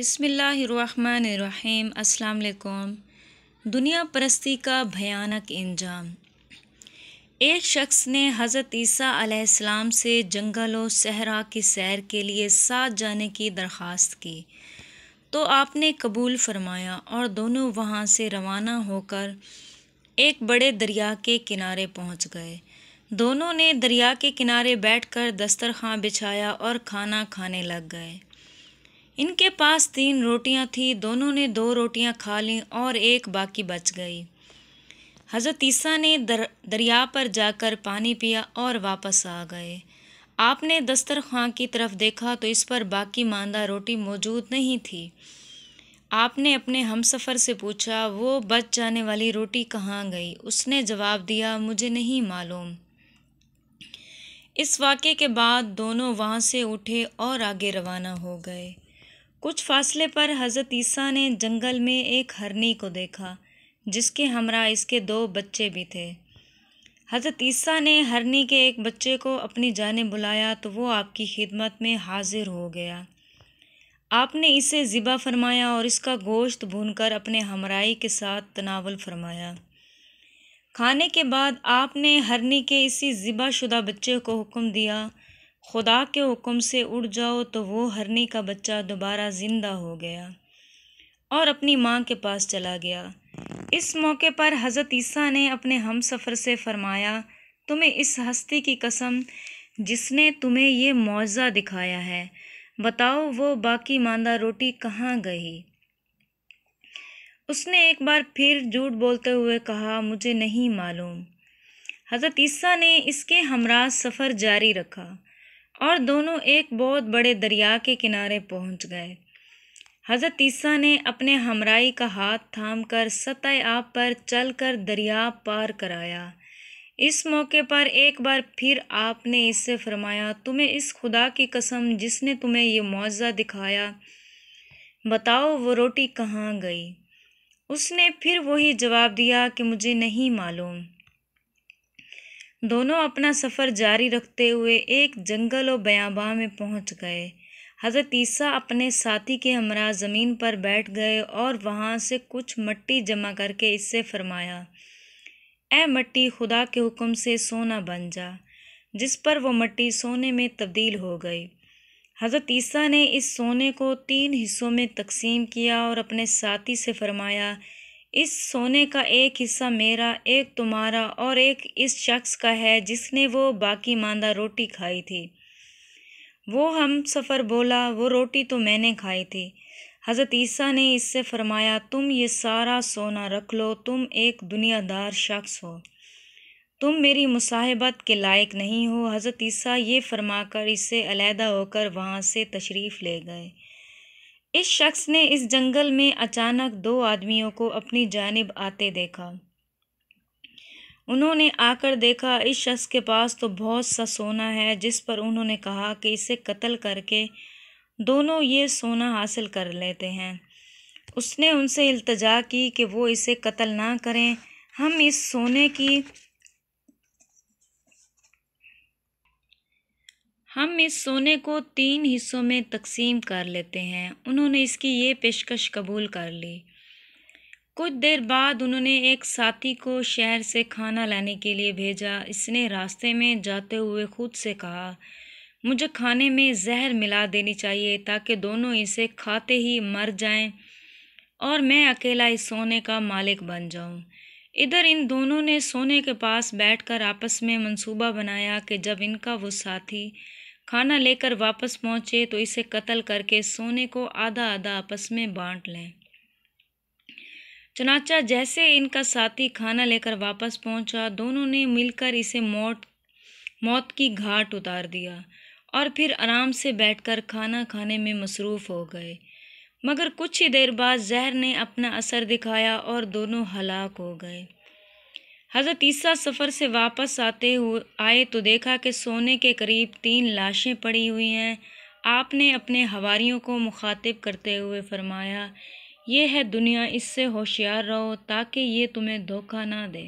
بسم اللہ الرحمن الرحیم۔ السلام علیکم۔ دنیا پرستی کا بھیانک انجام۔ ایک شخص نے حضرت عیسیٰ علیہ السلام سے جنگل و صحرا کی سیر کے لیے ساتھ جانے کی درخواست کی تو آپ نے قبول فرمایا اور دونوں وہاں سے روانہ ہو کر ایک بڑے دریا کے کنارے پہنچ گئے۔ دونوں نے دریا کے کنارے بیٹھ کر دسترخوان بچھایا اور کھانا کھانے لگ گئے۔ ان کے پاس 3 روٹیاں تھیں، دونوں نے 2 روٹیاں کھا لیں اور ایک باقی بچ گئی۔ حضرت عیسیٰ نے دریا پر جا کر پانی پیا اور واپس آ گئے۔ آپ نے دسترخوان کی طرف دیکھا تو اس پر باقی ماندہ روٹی موجود نہیں تھی۔ آپ نے اپنے ہمسفر سے پوچھا، وہ بچ جانے والی روٹی کہاں گئی؟ اس نے جواب دیا، مجھے نہیں معلوم۔ اس واقعے کے بعد دونوں وہاں سے اٹھے اور آگے روانہ ہو گئے۔ کچھ فاصلے پر حضرت عیسیٰ نے جنگل میں ایک ہرنی کو دیکھا جس کے ہمراہ اس کے 2 بچے بھی تھے۔ حضرت عیسیٰ نے ہرنی کے ایک بچے کو اپنی جانب بلایا تو وہ آپ کی خدمت میں حاضر ہو گیا۔ آپ نے اسے ذبح فرمایا اور اس کا گوشت بھون کر اپنے ہمراہی کے ساتھ تناول فرمایا۔ کھانے کے بعد آپ نے ہرنی کے اسی ذبح شدہ بچے کو حکم دیا، خدا کے حکم سے اڑ جاؤ، تو وہ ہرنی کا بچہ دوبارہ زندہ ہو گیا اور اپنی ماں کے پاس چلا گیا۔ اس موقع پر حضرت عیسیٰ نے اپنے ہمسفر سے فرمایا، تمہیں اس ہستی کی قسم جس نے تمہیں یہ معجزہ دکھایا ہے، بتاؤ وہ باقی ماندہ روٹی کہاں گئی؟ اس نے ایک بار پھر جھوٹ بولتے ہوئے کہا، مجھے نہیں معلوم۔ حضرت عیسیٰ نے اس کے ہمراہ سفر جاری رکھا اور دونوں ایک بہت بڑے دریا کے کنارے پہنچ گئے۔ حضرت عیسیٰ نے اپنے ہمراہی کا ہاتھ تھام کر سطح آب پر چل کر دریا پار کرایا۔ اس موقع پر ایک بار پھر آپ نے اس سے فرمایا، تمہیں اس خدا کی قسم جس نے تمہیں یہ معجزہ دکھایا، بتاؤ وہ روٹی کہاں گئی؟ اس نے پھر وہی جواب دیا کہ مجھے نہیں معلوم۔ دونوں اپنا سفر جاری رکھتے ہوئے ایک جنگل و بیاباں میں پہنچ گئے۔ حضرت عیسیٰ اپنے ساتھی کے ہمراہ زمین پر بیٹھ گئے اور وہاں سے کچھ مٹی جمع کر کے اس سے فرمایا، اے مٹی، خدا کے حکم سے سونا بن جا، جس پر وہ مٹی سونے میں تبدیل ہو گئی۔ حضرت عیسیٰ نے اس سونے کو 3 حصوں میں تقسیم کیا اور اپنے ساتھی سے فرمایا، اس سونے کا ایک حصہ میرا، ایک تمہارا اور ایک اس شخص کا ہے جس نے وہ باقی ماندہ روٹی کھائی تھی۔ وہ ہم سفر بولا، وہ روٹی تو میں نے کھائی تھی۔ حضرت عیسیٰ نے اس سے فرمایا، تم یہ سارا سونا رکھ لو، تم ایک دنیا دار شخص ہو، تم میری مصاحبت کے لائق نہیں ہو۔ حضرت عیسیٰ یہ فرما کر اس سے علیحدہ ہو کر وہاں سے تشریف لے گئے۔ اس شخص نے اس جنگل میں اچانک 2 آدمیوں کو اپنی جانب آتے دیکھا۔ انہوں نے آ کر دیکھا اس شخص کے پاس تو بہت سا سونا ہے، جس پر انہوں نے کہا کہ اسے قتل کر کے دونوں یہ سونا حاصل کر لیتے ہیں۔ اس نے ان سے التجا کی کہ وہ اسے قتل نہ کریں، ہم اس سونے کو 3 حصوں میں تقسیم کر لیتے ہیں۔ انہوں نے اس کی یہ پیشکش قبول کر لی۔ کچھ دیر بعد انہوں نے ایک ساتھی کو شہر سے کھانا لانے کے لیے بھیجا۔ اس نے راستے میں جاتے ہوئے خود سے کہا، مجھے کھانے میں زہر ملا دینی چاہیے تاکہ دونوں اسے کھاتے ہی مر جائیں اور میں اکیلا اس سونے کا مالک بن جاؤں۔ ادھر ان دونوں نے سونے کے پاس بیٹھ کر آپس میں منصوبہ بنایا کہ جب ان کا وہ ساتھی کھانا لے کر واپس پہنچے تو اسے قتل کر کے سونے کو آدھا آدھا آپس میں بانٹ لیں۔ چنانچہ جیسے ان کا ساتھی کھانا لے کر واپس پہنچا، دونوں نے مل کر اسے موت کی گھاٹ اتار دیا اور پھر آرام سے بیٹھ کر کھانا کھانے میں مصروف ہو گئے۔ مگر کچھ ہی دیر بعد زہر نے اپنا اثر دکھایا اور دونوں ہلاک ہو گئے۔ حضرت عیسیٰ سفر سے واپس آئے تو دیکھا کہ سونے کے قریب 3 لاشیں پڑی ہوئی ہیں۔ آپ نے اپنے حواریوں کو مخاطب کرتے ہوئے فرمایا، یہ ہے دنیا، اس سے ہوشیار رہو تاکہ یہ تمہیں دھوکہ نہ دے۔